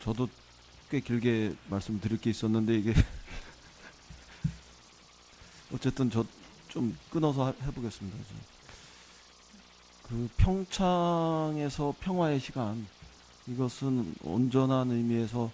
저도 꽤 길게 말씀드릴 게 있었는데 이게 어쨌든 저 좀 끊어서 해보겠습니다. 그 평창에서 평화의 시간, 이것은 온전한 의미에서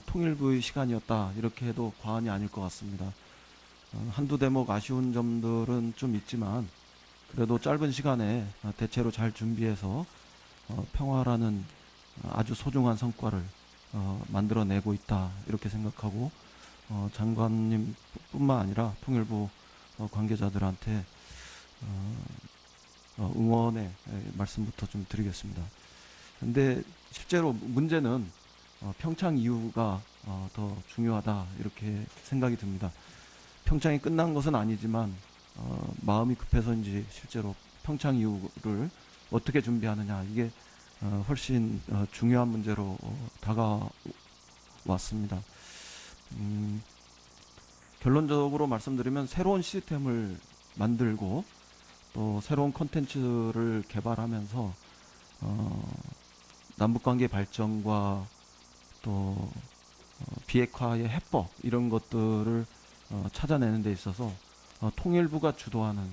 통일부의 시간이었다 이렇게 해도 과언이 아닐 것 같습니다. 한두 대목 아쉬운 점들은 좀 있지만 그래도 짧은 시간에 대체로 잘 준비해서 평화라는 아주 소중한 성과를 만들어내고 있다 이렇게 생각하고 장관님뿐만 아니라 통일부 관계자들한테 응원의 말씀부터 좀 드리겠습니다. 근데 실제로 문제는 평창 이후가 더 중요하다 이렇게 생각이 듭니다. 평창이 끝난 것은 아니지만 마음이 급해서인지 실제로 평창 이후를 어떻게 준비하느냐 이게 훨씬 중요한 문제로 다가왔습니다. 결론적으로 말씀드리면 새로운 시스템을 만들고 또 새로운 콘텐츠를 개발하면서 남북관계 발전과 또 비핵화의 해법 이런 것들을 찾아내는 데 있어서 통일부가 주도하는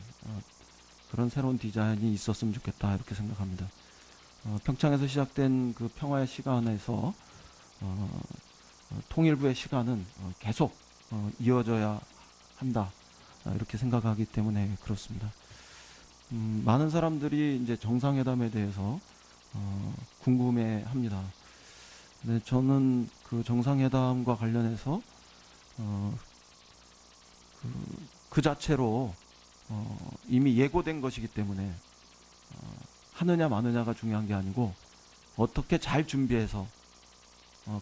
그런 새로운 디자인이 있었으면 좋겠다 이렇게 생각합니다. 평창에서 시작된 그 평화의 시간에서 통일부의 시간은 계속 이어져야 한다 이렇게 생각하기 때문에 그렇습니다. 많은 사람들이 이제 정상회담에 대해서 궁금해합니다. 네, 저는 그 정상회담과 관련해서 그 자체로 이미 예고된 것이기 때문에 하느냐 마느냐가 중요한 게 아니고 어떻게 잘 준비해서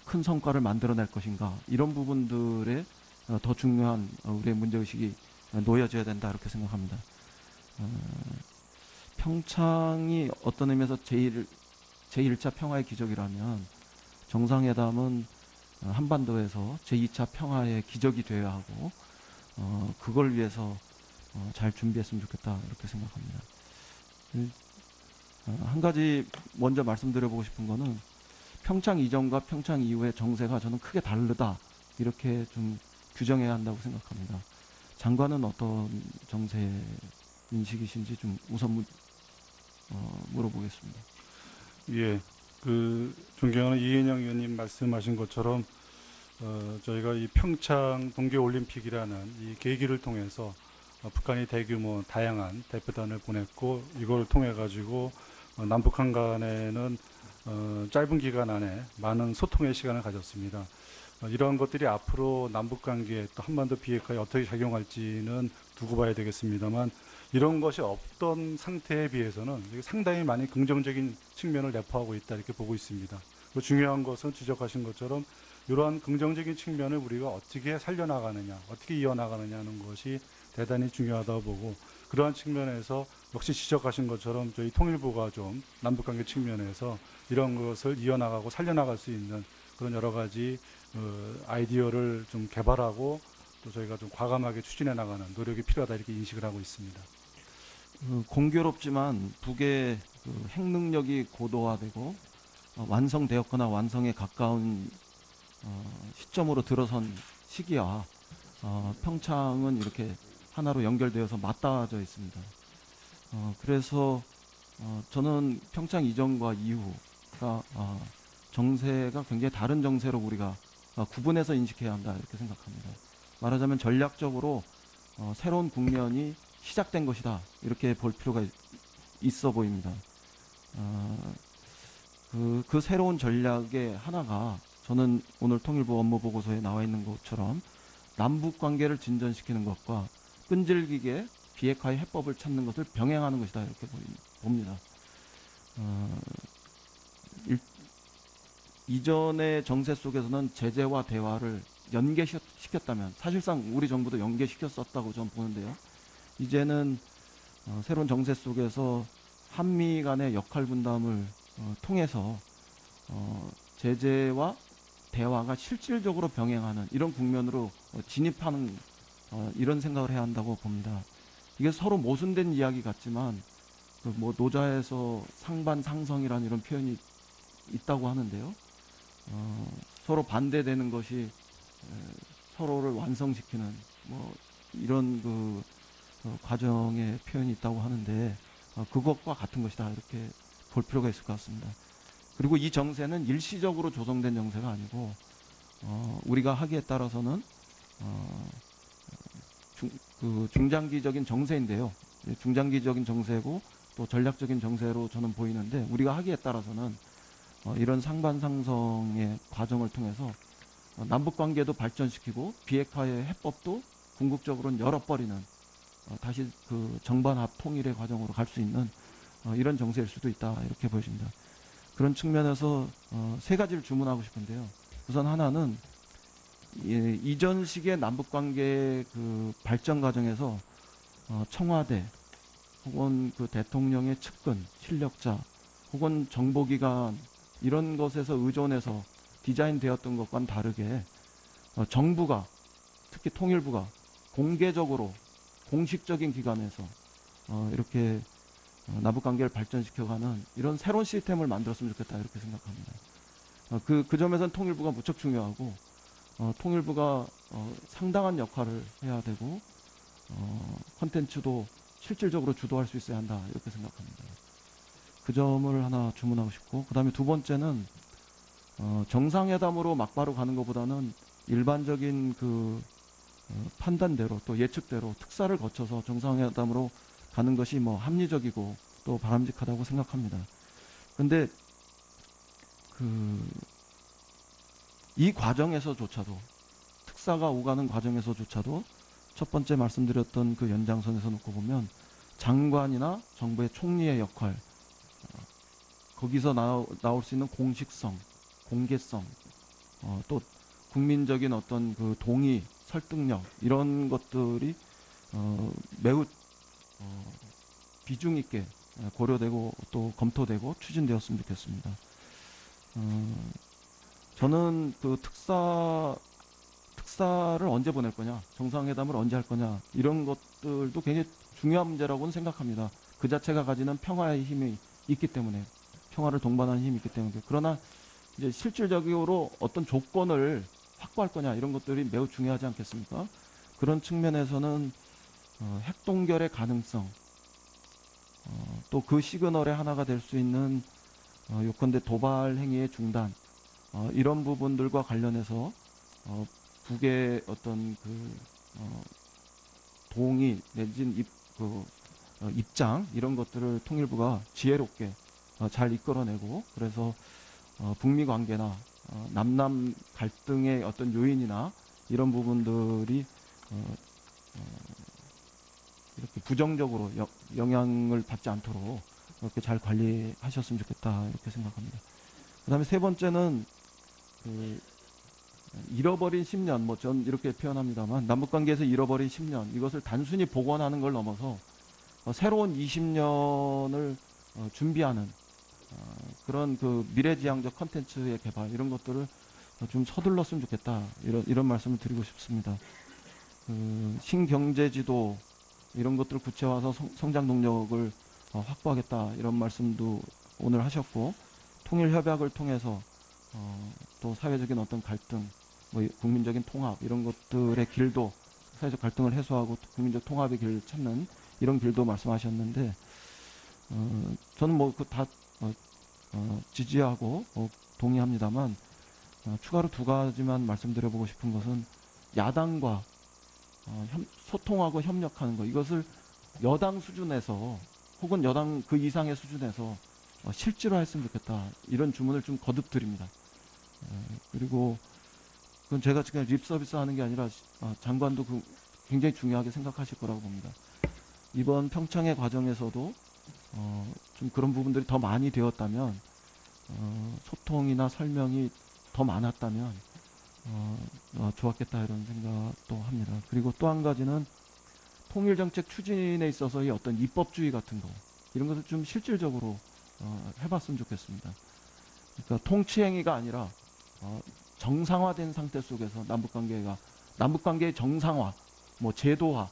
큰 성과를 만들어낼 것인가 이런 부분들에 더 중요한 우리의 문제의식이 놓여져야 된다 이렇게 생각합니다. 평창이 어떤 의미에서 제1차 평화의 기적이라면 정상회담은 한반도에서 제2차 평화의 기적이 되어야 하고 그걸 위해서 잘 준비했으면 좋겠다 이렇게 생각합니다. 한 가지 먼저 말씀드려보고 싶은 거는 평창 이전과 평창 이후의 정세가 저는 크게 다르다 이렇게 좀 규정해야 한다고 생각합니다. 장관은 어떤 정세 인식이신지 좀 우선 물어보겠습니다. 예, 존경하는 이인영 의원님 말씀하신 것처럼 저희가 이 평창 동계올림픽이라는 이 계기를 통해서 북한이 대규모 다양한 대표단을 보냈고 이걸 통해 가지고 남북한 간에는 짧은 기간 안에 많은 소통의 시간을 가졌습니다. 이러한 것들이 앞으로 남북관계 또 한반도 비핵화에 어떻게 작용할지는 두고 봐야 되겠습니다만 이런 것이 없던 상태에 비해서는 상당히 많이 긍정적인 측면을 내포하고 있다 이렇게 보고 있습니다. 중요한 것은 지적하신 것처럼 이러한 긍정적인 측면을 우리가 어떻게 살려나가느냐, 어떻게 이어나가느냐는 것이 대단히 중요하다고 보고 그러한 측면에서 역시 지적하신 것처럼 저희 통일부가 좀 남북관계 측면에서 이런 것을 이어나가고 살려나갈 수 있는 그런 여러 가지 아이디어를 좀 개발하고 또 저희가 좀 과감하게 추진해 나가는 노력이 필요하다 이렇게 인식을 하고 있습니다. 공교롭지만 북의 그 핵능력이 고도화되고 완성되었거나 완성에 가까운 시점으로 들어선 시기와 평창은 이렇게 하나로 연결되어서 맞닿아져 있습니다. 그래서 저는 평창 이전과 이후가 정세가 굉장히 다른 정세로 우리가 구분해서 인식해야 한다 이렇게 생각합니다. 말하자면 전략적으로 새로운 국면이 시작된 것이다 이렇게 볼 필요가 있어 보입니다. 그 새로운 전략의 하나가 저는 오늘 통일부 업무 보고서에 나와 있는 것처럼 남북 관계를 진전시키는 것과 끈질기게 비핵화의 해법을 찾는 것을 병행하는 것이다 이렇게 봅니다. 이전의 정세 속에서는 제재와 대화를 연계시켰다면 사실상 우리 정부도 연계시켰었다고 저는 보는데요. 이제는 새로운 정세 속에서 한미 간의 역할 분담을 통해서 제재와 대화가 실질적으로 병행하는 이런 국면으로 진입하는 이런 생각을 해야 한다고 봅니다. 이게 서로 모순된 이야기 같지만 뭐 노자에서 상반 상성이라는 이런 표현이 있다고 하는데요. 서로 반대되는 것이 서로를 완성시키는 뭐 이런 과정의 표현이 있다고 하는데 그것과 같은 것이다 이렇게 볼 필요가 있을 것 같습니다. 그리고 이 정세는 일시적으로 조성된 정세가 아니고 우리가 하기에 따라서는 중장기적인 정세인데요. 중장기적인 정세고 또 전략적인 정세로 저는 보이는데 우리가 하기에 따라서는 이런 상반상성의 과정을 통해서 남북 관계도 발전시키고 비핵화의 해법도 궁극적으로는 열어버리는 다시 그 정반합 통일의 과정으로 갈 수 있는 이런 정세일 수도 있다 이렇게 보여집니다. 그런 측면에서 세 가지를 주문하고 싶은데요. 우선 하나는 이전식의 남북관계 그 발전 과정에서 청와대 혹은 그 대통령의 측근, 실력자 혹은 정보기관 이런 것에서 의존해서 디자인되었던 것과는 다르게 정부가 특히 통일부가 공개적으로 공식적인 기관에서 이렇게 남북관계를 발전시켜가는 이런 새로운 시스템을 만들었으면 좋겠다 이렇게 생각합니다. 그 점에서는 통일부가 무척 중요하고 통일부가 상당한 역할을 해야 되고 콘텐츠도 실질적으로 주도할 수 있어야 한다 이렇게 생각합니다. 그 점을 하나 주문하고 싶고 그 다음에 두 번째는 정상회담으로 막바로 가는 것보다는 일반적인 판단대로 또 예측대로 특사를 거쳐서 정상회담으로 가는 것이 뭐 합리적이고 또 바람직하다고 생각합니다. 그런데 이 과정에서조차도 특사가 오가는 과정에서조차도 첫 번째 말씀드렸던 그 연장선에서 놓고 보면 장관이나 정부의 총리의 역할 거기서 나올 수 있는 공식성, 공개성 또 국민적인 어떤 그 동의, 설득력 이런 것들이 매우 비중 있게 고려되고 또 검토되고 추진되었으면 좋겠습니다. 저는 그 특사를 언제 보낼 거냐, 정상회담을 언제 할 거냐 이런 것들도 굉장히 중요한 문제라고는 생각합니다. 그 자체가 가지는 평화의 힘이 있기 때문에 평화를 동반하는 힘이 있기 때문에 그러나 이제 실질적으로 어떤 조건을 확보할 거냐 이런 것들이 매우 중요하지 않겠습니까? 그런 측면에서는 핵동결의 가능성 또 그 시그널의 하나가 될 수 있는 요컨대 도발 행위의 중단 이런 부분들과 관련해서 북의 어떤 동의 내진 입장 이런 것들을 통일부가 지혜롭게 잘 이끌어내고 그래서 북미 관계나 남남 갈등의 어떤 요인이나 이런 부분들이 이렇게 부정적으로 영향을 받지 않도록 이렇게 잘 관리하셨으면 좋겠다 이렇게 생각합니다. 그 다음에 세 번째는 잃어버린 10년 뭐 전 이렇게 표현합니다만 남북관계에서 잃어버린 10년 이것을 단순히 복원하는 걸 넘어서 새로운 20년을 준비하는 그런 미래지향적 컨텐츠의 개발 이런 것들을 좀 서둘렀으면 좋겠다 이런 말씀을 드리고 싶습니다. 신경제지도 이런 것들을 구체화해서 성장 동력을 확보하겠다 이런 말씀도 오늘 하셨고 통일협약을 통해서 또 사회적인 어떤 갈등 뭐 국민적인 통합 이런 것들의 길도 사회적 갈등을 해소하고 국민적 통합의 길을 찾는 이런 길도 말씀하셨는데 저는 뭐 다 지지하고 동의합니다만 추가로 두 가지만 말씀드려보고 싶은 것은 야당과 소통하고 협력하는 것 이것을 여당 수준에서 혹은 여당 그 이상의 수준에서 실제로 했으면 좋겠다 이런 주문을 좀 거듭 드립니다. 그리고 그건 제가 지금 립 서비스 하는 게 아니라 장관도 굉장히 중요하게 생각하실 거라고 봅니다. 이번 평창의 과정에서도 좀 그런 부분들이 더 많이 되었다면 소통이나 설명이 더 많았다면 좋았겠다 이런 생각도 합니다. 그리고 또 한 가지는 통일정책 추진에 있어서의 어떤 입법주의 같은 거 이런 것을 좀 실질적으로 해봤으면 좋겠습니다. 그러니까 통치행위가 아니라 정상화된 상태 속에서 남북관계의 정상화, 뭐 제도화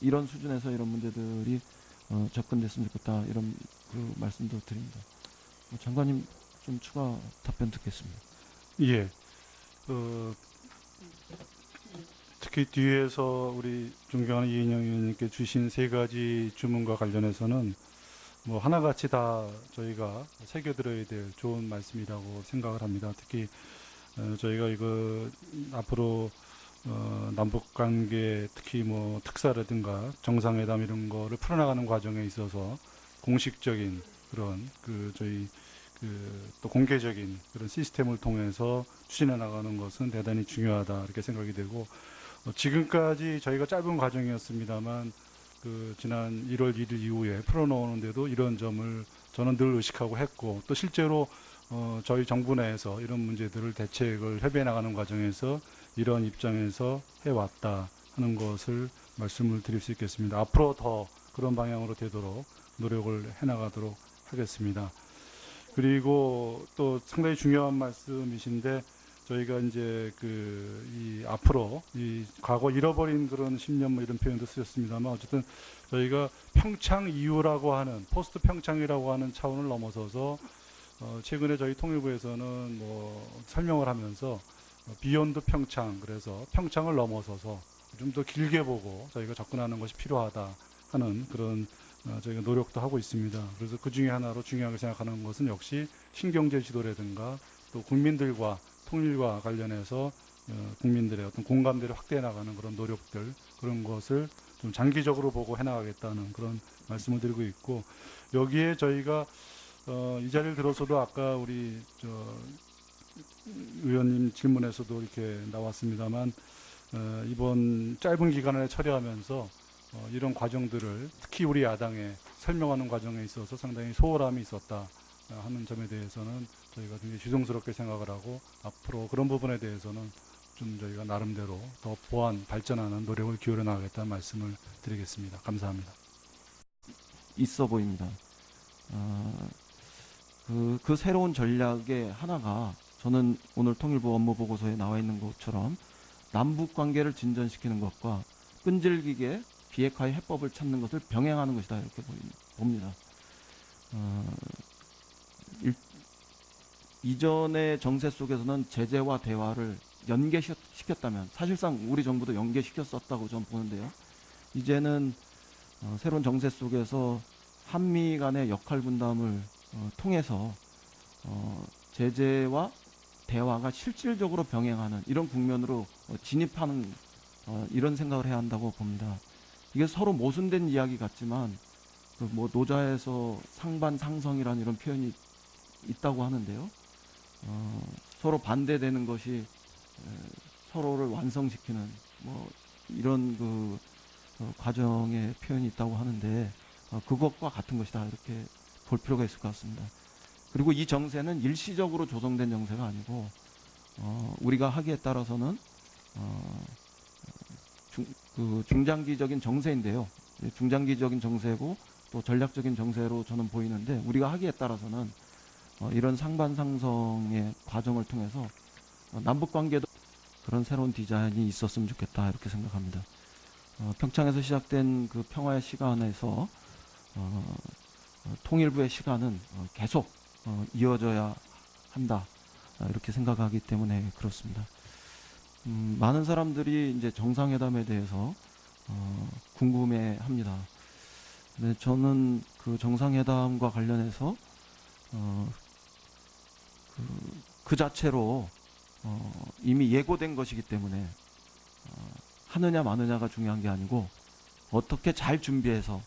이런 수준에서 이런 문제들이 접근됐으면 좋겠다 이런 말씀도 드립니다. 장관님 좀 추가 답변 듣겠습니다. 예. 특히 뒤에서 우리 존경하는 이인영 의원님께 주신 세 가지 주문과 관련해서는 뭐 하나같이 다 저희가 새겨들어야 될 좋은 말씀이라고 생각을 합니다. 특히 저희가 이거 앞으로 남북 관계 특히 뭐 특사라든가 정상회담 이런 거를 풀어나가는 과정에 있어서 공식적인 그런 저희 또 공개적인 그런 시스템을 통해서 추진해 나가는 것은 대단히 중요하다 이렇게 생각이 되고 지금까지 저희가 짧은 과정이었습니다만 지난 1월 1일 이후에 풀어놓는데도 이런 점을 저는 늘 의식하고 했고 또 실제로 저희 정부 내에서 이런 문제들을 대책을 협의해 나가는 과정에서 이런 입장에서 해왔다 하는 것을 말씀을 드릴 수 있겠습니다. 앞으로 더 그런 방향으로 되도록 노력을 해나가도록 하겠습니다. 그리고 또 상당히 중요한 말씀이신데 저희가 이제 이 앞으로 이 과거 잃어버린 그런 10년 뭐 이런 표현도 쓰셨습니다만 어쨌든 저희가 평창 이후라고 하는 포스트 평창이라고 하는 차원을 넘어서서 최근에 저희 통일부에서는 뭐 설명을 하면서 비욘드 평창 그래서 평창을 넘어서서 좀 더 길게 보고 저희가 접근하는 것이 필요하다 하는 그런 저희가 노력도 하고 있습니다. 그래서 그 중에 하나로 중요하게 생각하는 것은 역시 신경제 지도라든가 또 국민들과 통일과 관련해서 국민들의 어떤 공감대를 확대해 나가는 그런 노력들 그런 것을 좀 장기적으로 보고 해나가겠다는 그런 말씀을 드리고 있고 여기에 저희가 이 자리를 들어서도 아까 우리 의원님 질문에서도 이렇게 나왔습니다만 이번 짧은 기간을 처리하면서 이런 과정들을 특히 우리 야당에 설명하는 과정에 있어서 상당히 소홀함이 있었다 하는 점에 대해서는 저희가 굉장히 죄송스럽게 생각을 하고 앞으로 그런 부분에 대해서는 좀 저희가 나름대로 더 보완, 발전하는 노력을 기울여 나가겠다는 말씀을 드리겠습니다. 감사합니다. 있어 보입니다. 그 새로운 전략의 하나가 저는 오늘 통일부 업무보고서에 나와 있는 것처럼 남북 관계를 진전시키는 것과 끈질기게 비핵화의 해법을 찾는 것을 병행하는 것이다 이렇게 봅니다. 이전의 정세 속에서는 제재와 대화를 연계시켰다면 사실상 우리 정부도 연계시켰었다고 저는 보는데요. 이제는 새로운 정세 속에서 한미 간의 역할 분담을 통해서 제재와 대화가 실질적으로 병행하는 이런 국면으로 진입하는 이런 생각을 해야 한다고 봅니다. 이게 서로 모순된 이야기 같지만 뭐 노자에서 상반상성이라는 이런 표현이 있다고 하는데요. 서로 반대되는 것이 서로를 완성시키는 뭐 이런 과정의 표현이 있다고 하는데 그것과 같은 것이다 이렇게 볼 필요가 있을 것 같습니다. 그리고 이 정세는 일시적으로 조성된 정세가 아니고 우리가 하기에 따라서는 중장기적인 정세인데요. 중장기적인 정세고 또 전략적인 정세로 저는 보이는데 우리가 하기에 따라서는 이런 상반상성의 과정을 통해서 남북관계도 그런 새로운 디자인이 있었으면 좋겠다 이렇게 생각합니다. 평창에서 시작된 그 평화의 시간에서 통일부의 시간은 계속 이어져야 한다 이렇게 생각하기 때문에 그렇습니다. 많은 사람들이 이제 정상회담에 대해서 궁금해합니다. 근데 저는 그 정상회담과 관련해서 그 자체로 이미 예고된 것이기 때문에 하느냐 마느냐가 중요한 게 아니고 어떻게 잘 준비해서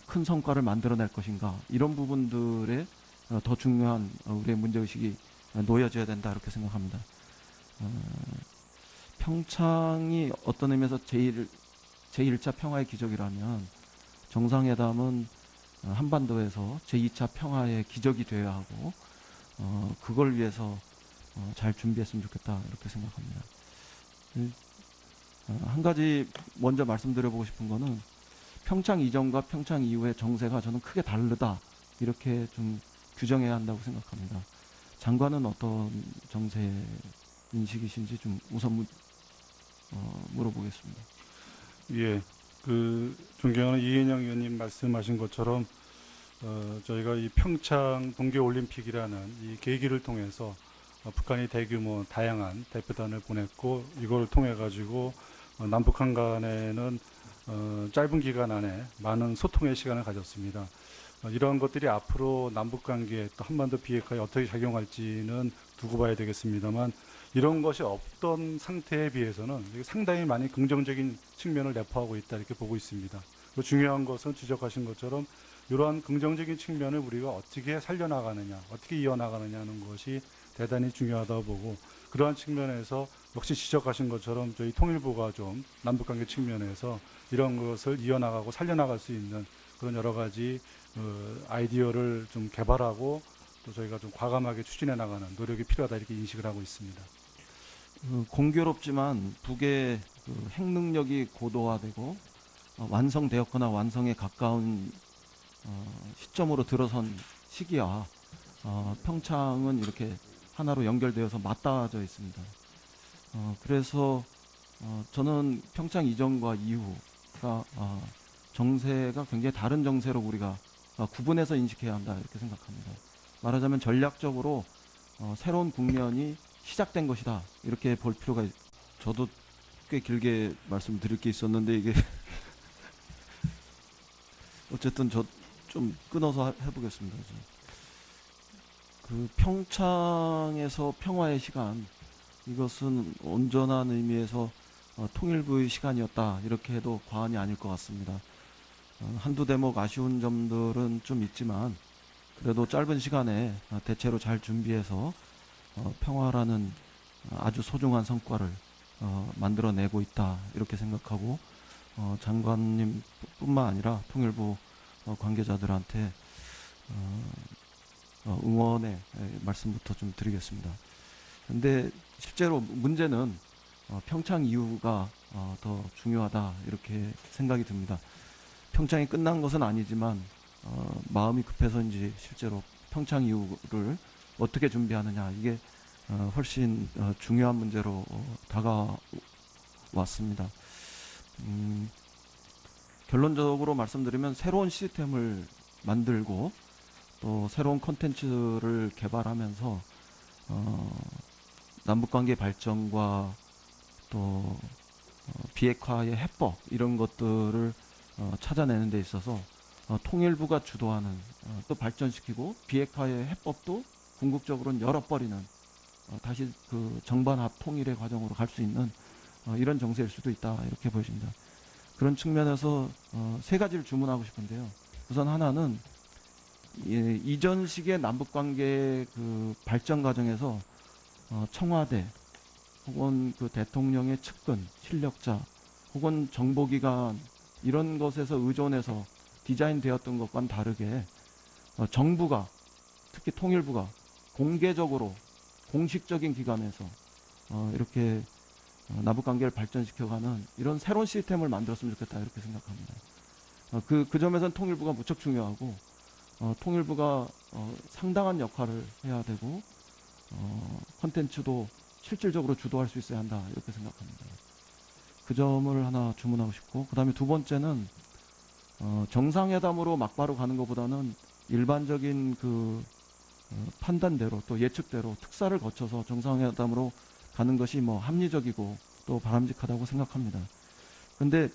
큰 성과를 만들어낼 것인가 이런 부분들에 더 중요한 우리의 문제의식이 놓여져야 된다 이렇게 생각합니다. 평창이 어떤 의미에서 제1차 평화의 기적이라면 정상회담은 한반도에서 제2차 평화의 기적이 되어야 하고 그걸 위해서 잘 준비했으면 좋겠다 이렇게 생각합니다. 한 가지 먼저 말씀드려보고 싶은 거는 평창 이전과 평창 이후의 정세가 저는 크게 다르다 이렇게 좀 규정해야 한다고 생각합니다. 장관은 어떤 정세 인식이신지 좀 우선 물어보겠습니다. 예, 존경하는 이인영 의원님 말씀하신 것처럼 저희가 이 평창 동계올림픽이라는 이 계기를 통해서 북한이 대규모 다양한 대표단을 보냈고 이걸 통해 가지고 남북한 간에는 짧은 기간 안에 많은 소통의 시간을 가졌습니다. 이러한 것들이 앞으로 남북 관계에 또 한반도 비핵화에 어떻게 작용할지는 두고 봐야 되겠습니다만 이런 것이 없던 상태에 비해서는 상당히 많이 긍정적인 측면을 내포하고 있다 이렇게 보고 있습니다. 그 중요한 것은 지적하신 것처럼 이러한 긍정적인 측면을 우리가 어떻게 살려나가느냐, 어떻게 이어나가느냐는 것이 대단히 중요하다고 보고 그러한 측면에서 역시 지적하신 것처럼 저희 통일부가 좀 남북관계 측면에서 이런 것을 이어나가고 살려나갈 수 있는 그런 여러 가지 아이디어를 좀 개발하고 또 저희가 좀 과감하게 추진해 나가는 노력이 필요하다 이렇게 인식을 하고 있습니다. 공교롭지만 북의 핵 능력이 고도화되고 완성되었거나 완성에 가까운 시점으로 들어선 시기와 평창은 이렇게 하나로 연결되어서 맞닿아져 있습니다. 그래서 저는 평창 이전과 이후가 정세가 굉장히 다른 정세로 우리가 구분해서 인식해야 한다 이렇게 생각합니다. 말하자면 전략적으로 새로운 국면이 시작된 것이다 이렇게 볼 필요가 저도 꽤 길게 말씀드릴 게 있었는데 이게 어쨌든 저 좀 끊어서 해보겠습니다. 그 평창에서 평화의 시간 이것은 온전한 의미에서 통일부의 시간이었다 이렇게 해도 과언이 아닐 것 같습니다. 한두 대목 아쉬운 점들은 좀 있지만 그래도 짧은 시간에 대체로 잘 준비해서 평화라는 아주 소중한 성과를 만들어내고 있다 이렇게 생각하고 장관님 뿐만 아니라 통일부 관계자들한테 응원의 말씀부터 좀 드리겠습니다. 근데 실제로 문제는 평창 이후가 더 중요하다 이렇게 생각이 듭니다. 평창이 끝난 것은 아니지만 마음이 급해서인지 실제로 평창 이후를 어떻게 준비하느냐 이게 훨씬 중요한 문제로 다가왔습니다. 결론적으로 말씀드리면 새로운 시스템을 만들고 또 새로운 콘텐츠를 개발하면서 남북관계 발전과 또 비핵화의 해법 이런 것들을 찾아내는 데 있어서 통일부가 주도하는 또 발전시키고 비핵화의 해법도 궁극적으로는 열어버리는 다시 그 정반합 통일의 과정으로 갈 수 있는 이런 정세일 수도 있다 이렇게 보여집니다. 그런 측면에서 세 가지를 주문하고 싶은데요. 우선 하나는 이전식의 남북관계 그 발전 과정에서 청와대 혹은 그 대통령의 측근, 실력자 혹은 정보기관 이런 것에서 의존해서 디자인되었던 것과는 다르게 정부가 특히 통일부가 공개적으로 공식적인 기관에서 이렇게 남북관계를 발전시켜가는 이런 새로운 시스템을 만들었으면 좋겠다 이렇게 생각합니다. 그 점에서는 통일부가 무척 중요하고 통일부가 상당한 역할을 해야 되고 콘텐츠도 실질적으로 주도할 수 있어야 한다 이렇게 생각합니다. 그 점을 하나 주문하고 싶고 그 다음에 두 번째는 정상회담으로 막바로 가는 것보다는 일반적인 그 판단대로 또 예측대로 특사를 거쳐서 정상회담으로 가는 것이 뭐 합리적이고 또 바람직하다고 생각합니다. 그런데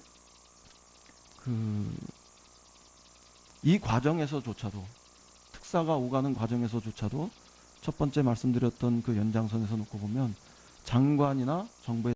이 과정에서조차도 특사가 오가는 과정에서조차도 첫 번째 말씀드렸던 그 연장선에서 놓고 보면 장관이나 정부의